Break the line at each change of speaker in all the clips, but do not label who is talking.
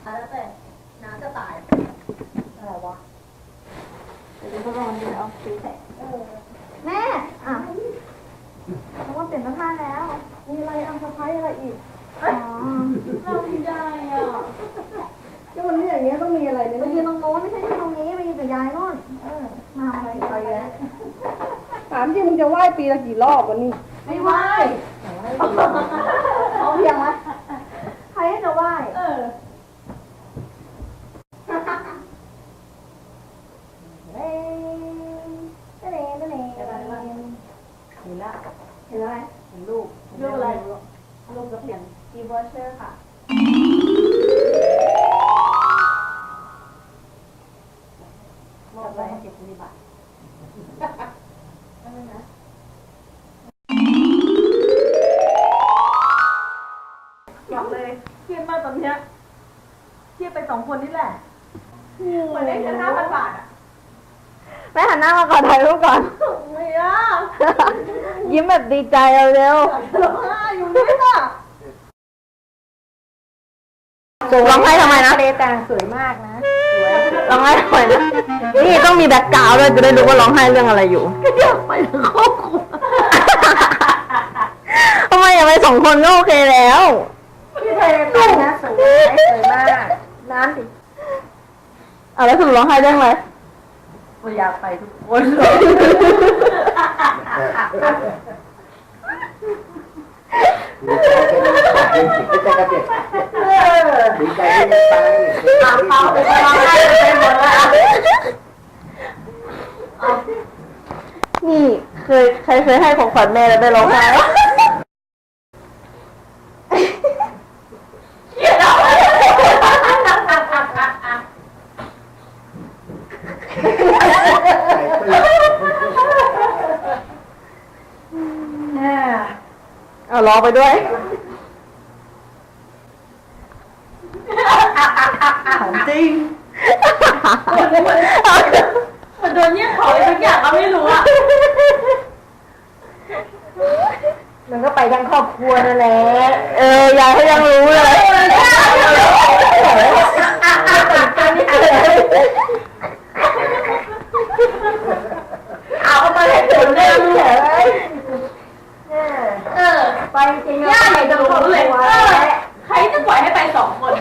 แล้วแต่น้ำจะตายอะไรวะเดี๋ยวก็ร้อนอยู่แล้วซื้อแต่แม่อ่ะเพราะว่าเปลี่ยนเสื้อผ้าแล้วมีอะไรอัมพาอะไรอีกอ๋อเราไม่ได้อ่ะก็มันไม่อย่างเงี้ยต้องมีอะไรเนี่ยไปยืนตรงโน้นไม่ใช่ยืนตรงนี้ไปยืนกับยายโน่นมาอะไรไปแล้วถามจริงมึงจะไหว้ปีละกี่รอบวันนี้ไม่ไหว้เอาเพียงไหมใครให้จะไหว้เห็นแล้วเห็นอะไรเห็นลูกอะไรลูกกระเพียนกีบอเชอร์ค่ะมอบไว้ให้เก็บปฏิบัตินั่นนะบอกเลยเครียดมากตอนเนี้ยเครียดไป2 คนนี่แหละเหมือนได้เงิน5,000 บาทอ่ะแม่หันหน้ามาก่อนถ่ายรูปก่อนไม่อะ ยิ้มแบบดีใจเอาเร็วอยู่นี่ค่ะร้องไห้ทำไมนะทะเลแตงสวยมากนะร้องไห้ทำไมนะนี่ต้องมีแบ็คกราวด์ด้วยจะได้รู้ว่าร้องไห้เรื่องอะไรอยู่ก็อยากไปทั้งครอบครัวทำไมอยากไป2 คนก็โอเคแล้วที่ทะเลแตงนะสวยมากน้ำดิแล้วสรุปร้องไห้เรื่องอะไรอยากไปทุกคนเลย
ดีใจที่ได้ไป
เอาไปร้องไห้ไปหมดแล้วนี่ใครเคยให้ของขวัญแม่แล้วได้ร้องไห้เอาร้องไปด้วยของจริงมันโดนเนี่ยขออะไรทุกอย่างก็ไม่รู้อ่ะมันก็ไปทั้งครอบครัวนั่นแหละยายเขายังรู้เลยเอามาให้ผลได้เลยไปจริงย่าใหญ่จะรู้เลยใครจะปล่อยให้ไป2 คน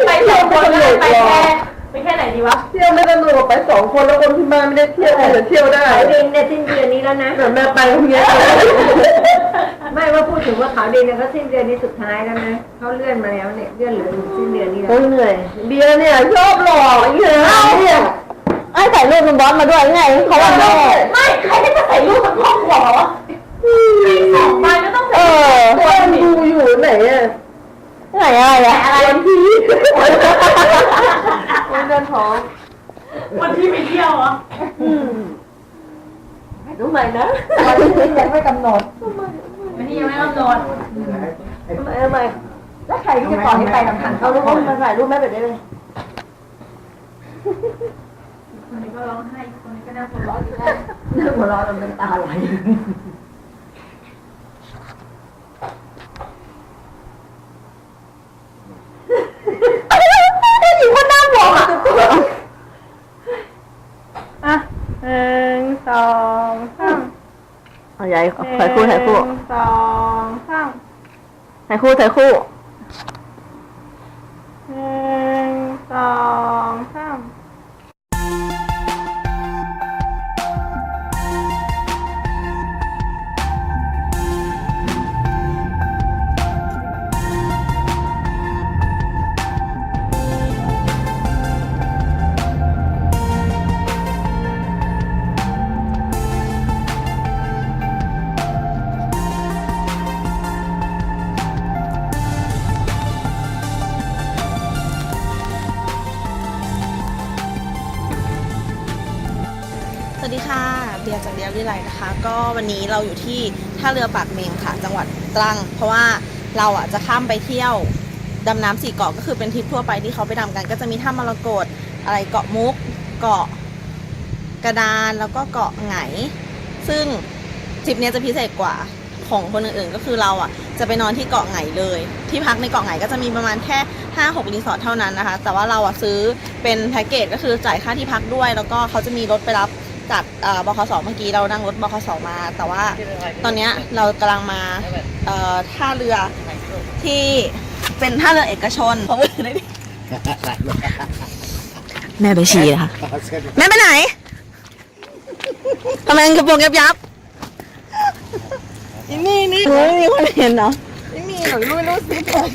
ไป2 คนเลยไปแค่ไหนดีวะ
เที่ยวไม่ได้หนูไป2 คนแล้วคนที่บ้านไม่ได้เที่ยวจะเที่ยวได้
ขาวดินเนี่ยสิ้นเดือนนี้แล้วนะ
เดี๋ยวแม่ไปพรุ่งนี้
ไม่ว่าพูดถึงว่าขาวดินเนี่ยก็สิ้นเดือนนี้สุดท้ายแล้วนะเขาเลื่อนมาแล้วเนี่ยเลื่อนเหลือถึงสิ้นเดือนนี้แล้ว
เหนื่อยเบียร์เนี่ยชอบหลอกอย่างเงี้ยเนี่ย
ไอ้ใส่รูปคุณบอสมาด้วยไงเขาว่าแม่ไม่ใครจะใส่รูปกับครอบครัวเหรอ2 ใบก็ต้องใส่
ตัวดูอยู่ไหนอะ
ไหนอะไร
วันที่
วันเดินท้องวันที่ไปเที่ยวเหรอรู้ไหมนะ
วันที่ยังไม่กำหนด
วันที่ยังไม่กำหนด
ทำไม
แล้วใครที่จะปล่อยให้ไปลำพังเขารู้ว่ามันถ่ายรูปแม่แบบนี้เลยคนนี้ก็ร้องไห้คนนี้ก็น่าหัวเราะอยู่แล้ว
น่าหัวเราะจนน้ำตาไหล
อยู่คนน่าบอกอ่ะ1 2 3
เอาใหญ่ถ่ายคู่1 2 3ถ่ายคู่
1 2 3
สวัสดีค่ะเบียร์จากเดียวิไลนะคะก็วันนี้เราอยู่ที่ท่าเรือปากเมงค่ะจังหวัดตรังเพราะว่าเราจะข้ามไปเที่ยว ดำน้ำ4 เกาะก็คือเป็นทริปทั่วไปที่เขาไปดำกันก็จะมีถ้ำมรกตอะไรเกาะมุกเกาะกระดานแล้วก็เกาะไหงซึ่งทริปนี้จะพิเศษกว่าของคนอื่นๆก็คือเราอ่ะจะไปนอนที่เกาะไหงเลยที่พักในเกาะไหงก็จะมีประมาณแค่ 5-6 รีสอร์ทเท่านั้นนะคะแต่ว่าเราอ่ะซื้อเป็นแพ็กเกจก็คือจ่ายค่าที่พักด้วยแล้วก็เขาจะมีรถไปรับจากบขส.เมื่อกี้เรานั่งรถบขส.มาแต่ว่าตอนนี้เรากำลังมาท่าเรือที่เป็นท่าเรือเอกชนของอื่นได้ดิแม่ไปฉี่นะคะแม่ไปไหนทำไมกระโปรงยับนี่ไม่มีคนเห็นเนาะไม่มีหรอกรู้สิเลย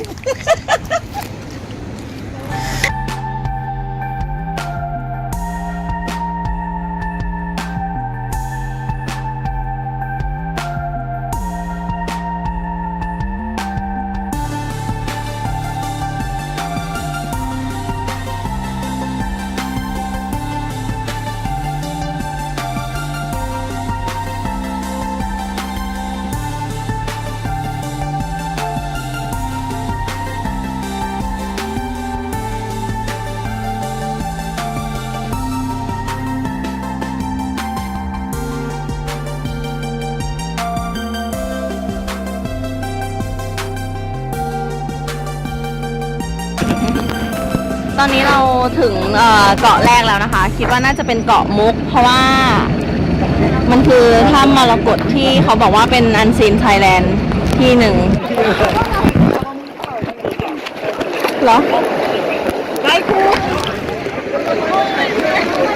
ตอนนี้เราถึงเกาะแรกแล้วนะคะคิดว่าน่าจะเป็นเกาะมุกเพราะว่ามันคือถ้ำมรกตที่เขาบอกว่าเป็นอันซีนไทยแลนด์ที่หนึ่งเหรอไล่คู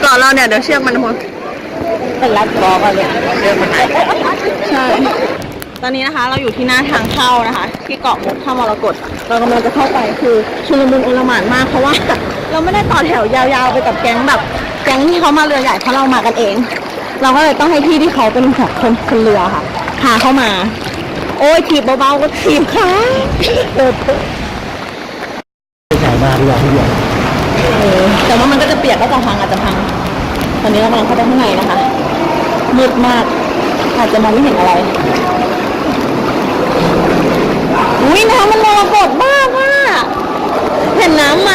เกาะเราเนี่ยเดี๋ยวเชือกมันหมดเป็นรัดกอกันเลยเชือกมันใช่ตอนนี้นะคะเราอยู่ที่หน้าทางเข้านะคะที่เกาะมุกถ้ำมรกตเรากำลังจะเข้าไปคือชุลมุนโอลหม่านมากเพราะว่าเราไม่ได้ต่อแถวยาวๆไปกับแก๊งแบบแก๊งที่เขามาเรือใหญ่เพราะเรามากันเองเราก็เลยต้องให้พี่ที่เขาเป็นแบบคนเรือค่ะพาเข้ามาโอ้ยถีบเบาๆก็ถีบค่ะ
ใส่มาดีกว่าพี่เดียว
แต่ว่ามันก็จะเปียกก็จะพังอาจจะพังตอนนี้เรากำลังเข้าไปข้างในนะคะมืดมากอาจจะมองไม่เห็นอะไรอุ้ยน้ำมันมรกตมากอ่ะเห็นน้ำไหม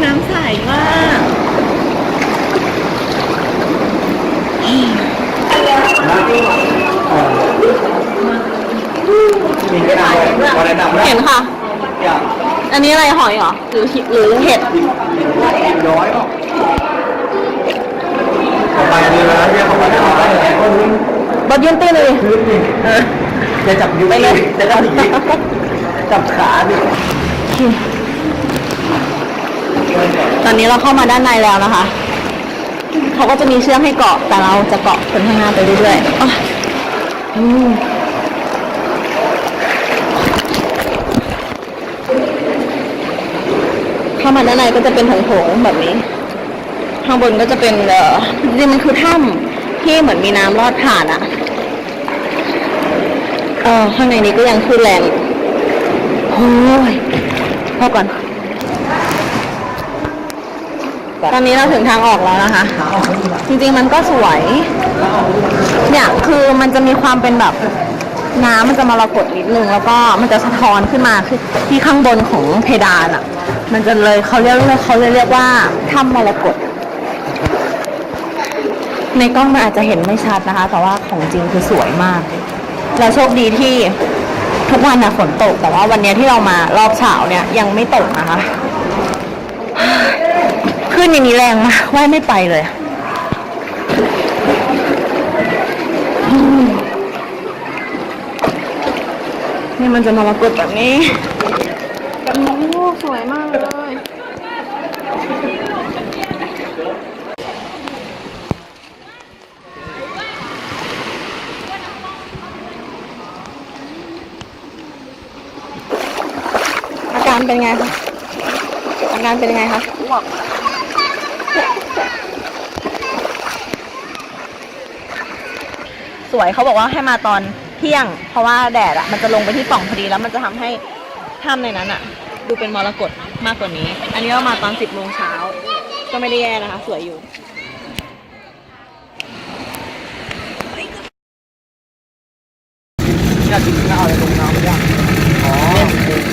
น้ำใสมากเห็นค่ะอันนี้อะไรหอยเหรอหรือเห็ด
ย้อยไปเลยนะเรียกเขามาได้
บดยืนตีเลย
จะจับยูไปเลยจะจับขาดิ
ตอนนี้เราเข้ามาด้านในแล้วนะคะเขาก็จะมีเชือกให้เกาะแต่เราจะเกาะคนข้างหน้าไปเรื่อยๆเข้ามาด้านในก็จะเป็นโถงๆแบบนี้ข้างบนก็จะเป็นจริงๆมันคือถ้ำที่เหมือนมีน้ำลอดผ่านอ่ะข้างในนี้ก็ยังคือแรงโอ้ยพอก่อนตอนนี้เราถึงทางออกแล้วนะคะจริงๆมันก็สวยเนี่ยคือมันจะมีความเป็นแบบน้ำมันจะมรกตนิดนึงแล้วก็มันจะสะท้อนขึ้นมาคือที่ข้างบนของเพดานอ่ะมันจะเลยเขาเรียกว่าถ้ำมรกตในกล้องมันอาจจะเห็นไม่ชัดนะคะแต่ว่าของจริงคือสวยมากเราโชคดีที่ทุกวันน่ะฝนตกแต่ว่าวันนี้ที่เรามารอบเช้าเนี่ยยังไม่ตกนะคะขึ้นอย่างนี้แรงมากว่ายไม่ไปเลยนี่มันจะมรกตแบบนี้โอ้สวยมากเลยอาการเป็นไงคะอาการเป็นยังไงคะอ้วกสวยเขาบอกว่าให้มาตอนเที่ยงเพราะว่าแดดอ่ะมันจะลงไปที่ปล่องพอดีแล้วมันจะทำให้ถ้ำในนั้นอ่ะดูเป็นมรกตมากกว่านี้อันนี้เรามาตอน 10 โมงเช้าก็ไม่ได้แย่นะคะสวยอยู่
อยากกินข้าวอะไรลงน้ำไม่ได้อ๋อ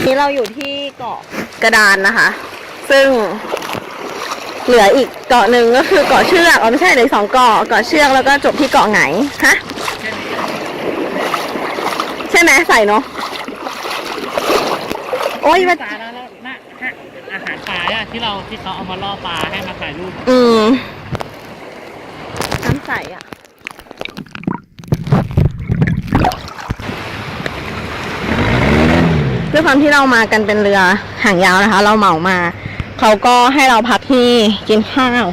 นี่เราอยู่ที่เกาะกระดานนะคะ ซึ่งเหลืออีกเกาะหนึ่งก็คือเกาะเชือกไม่ใช่เลย2 เกาะ เกาะเชือกแล้วก็จบที่เกาะไหนฮะใช่ไหมใส่เนาะโอ้ยมัน
ปลาแล้วน่ะอาหารปลาอะที่เขาเอามาล่อปลาให้มาถ่ายรูป
น้ำใสอ่ะด้วยความที่เรามากันเป็นเรือหางยาวนะคะ เราเหมามาเขาก็ให้เราพักที่กินข้าว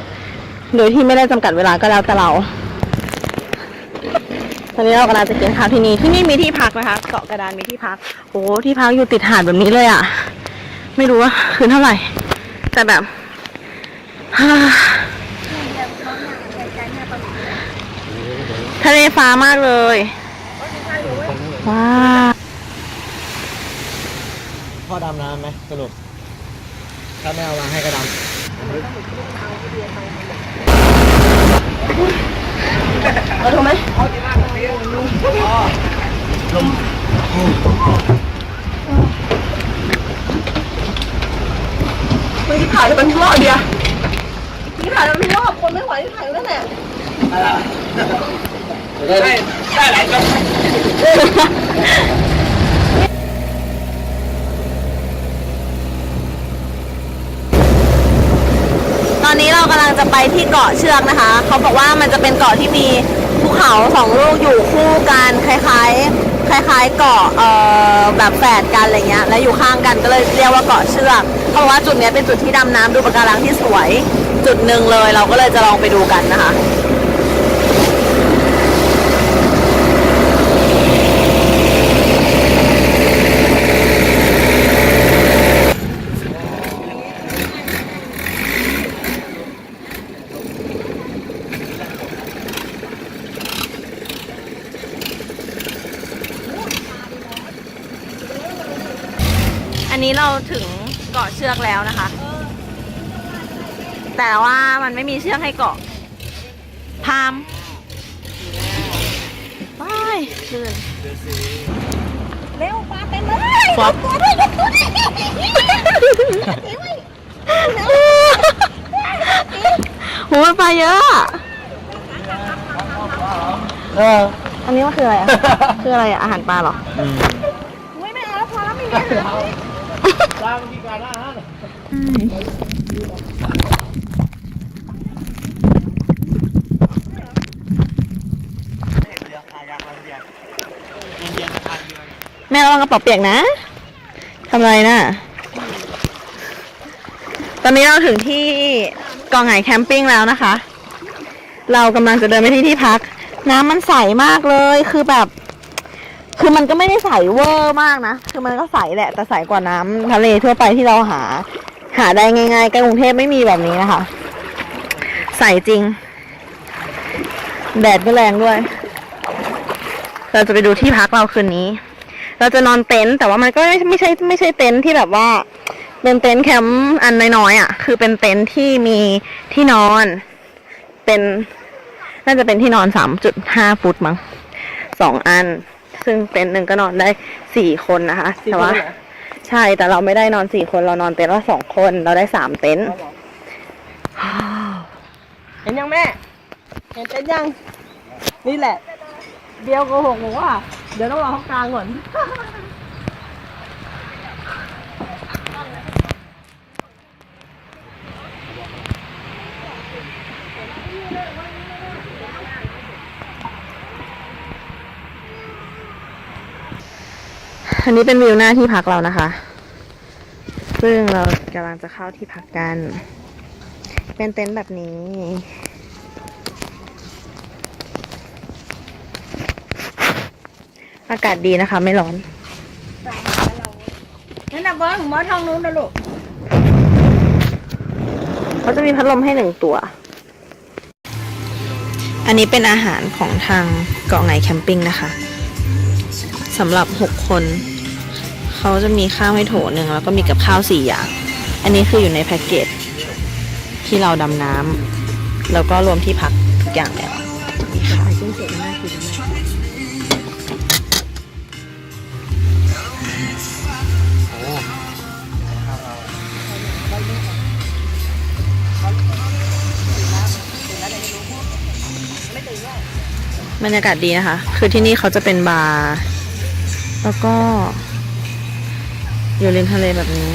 โดยที่ไม่ได้จำกัดเวลาก็แล้วแต่เราตอนนี้เรากำลังจะกินข้าวที่นี่มีที่พักนะคะเกาะกระดานมีที่พักโอ้ที่พักอยู่ติดหาดแบบนี้เลยอ่ะไม่รู้ว่าคืนเท่าไหร่แต่แบบทะเลฟ้ามากเลยว้า
พ่อดำน้ำไหมสรุปถ้าไม่เอามาให้ก็ดำ
เอาถูกไหมที่ถ่ายแล้วมันรอดเดียวที่ถ่ายแล้วมันรอดคนไม่ไหวที่ถ่ายแล้วแหละ
ได้หลายจบ
ตอนนี้เรากำลังจะไปที่เกาะเชือกนะคะเขาบอกว่ามันจะเป็นเกาะที่มีภูเขา2 ลูกอยู่คู่กันคล้ายเกาะแบบแฝดกันอะไรเงี้ยแล้วอยู่ข้างกันก็เลยเรียกว่าเกาะเชือกเพราะว่าจุดนี้เป็นจุดที่ดำน้ำดูปะการังที่สวยจุดหนึ่งเลยเราก็เลยจะลองไปดูกันนะคะ อันนี้เราถึงเกาะเชือกแล้วนะคะ แต่ว่ามันไม่มีเชือกให้เกาะพามไปลื่นเร็วปลาเต็มเลยยกตัวด้วยยกตัวด้วยโหปลาเยอะอันนี้มันคืออะไรอ่ะ คืออะไรอ่ะอาหารปลาเหรอไม่เอาแล้วพอแล้วไม่มีอาหาร
ปลาบางทีการอาหาร
แม่ระวังกระเป๋าเปียกนะทำอะไรนะตอนนี้เราถึงที่เกาะไหงแคมปิ้งแล้วนะคะ เรากำลังจะเดินไปที่ที่พักน้ำมันใสมากเลยคือแบบคือมันก็ไม่ได้ใสเวอร์มากนะคือมันก็ใสแหละแต่ใสกว่าน้ำทะเลทั่วไปที่เราหาได้ง่ายๆใกล้กรุงเทพไม่มีแบบนี้นะคะใสจริงแดดก็แรงด้วยเราจะไปดูที่พักเราคืนนี้เราจะนอนเต็นท์แต่ว่ามันก็ไม่ใช่เต็นท์ที่แบบว่าเป็นเต็นท์แคมป์อันน้อยๆอ่ะคือเป็นเต็นท์ที่มีที่นอนเป็นน่าจะเป็นที่นอน 3.5 ฟุตมั้ง2 อันซึ่งเต็นท์หนึ่งก็นอนได้4 คนนะคะแต่ว่าใช่แต่เราไม่ได้นอน4 คนเรานอนเต็นท์ละ2 คนเราได้3 เต็นท์เห็นยังแม่เห็นเต็นท์ยังนี่แหละเดียวโกหกหนูว่าเดี๋ยวต้องรอเขากลางก่อนอันนี้เป็นวิวหน้าที่พักเรานะคะซึ่งเรากำลังจะเข้าที่พักกันเป็นเต็นท์แบบนี้อากาศดีนะคะไม่ร้อนนั่นนะบอสของบอสทางนู้นนะลูกเขาจะมีพัดลมให้1 ตัว อันนี้เป็นอาหารของทางเกาะไหงแคมปิ้งนะคะสำหรับ6 คนเขาจะมีข้าวให้โถหนึ่งแล้วก็มีกับข้าว4 อย่างอันนี้คืออยู่ในแพ็กเกจที่เราดำน้ำแล้วก็รวมที่พักทุกอย่างแล้วนี่ค่ะ
โอ้ข้าวเรา
บรรยากาศดีนะคะ คือที่นี่เขาจะเป็นบาร์ แล้วก็อยู่ริมทะเลแบบนี้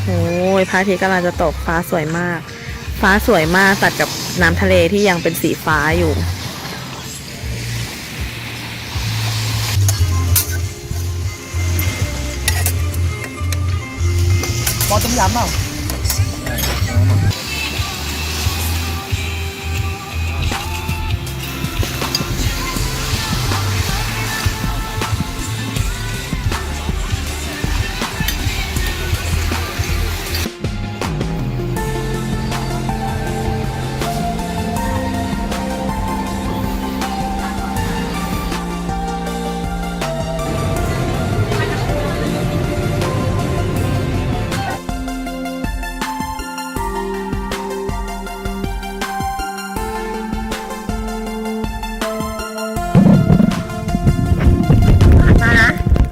โอ้ยพระอาทิตย์กำลังจะตกฟ้าสวยมาก ฟ้าสวยมากตัดกับน้ำทะเลที่ยังเป็นสีฟ้าอยู่
หม้อต้มยำเปล่า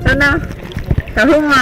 แล้วนะแต่เพิ่งมา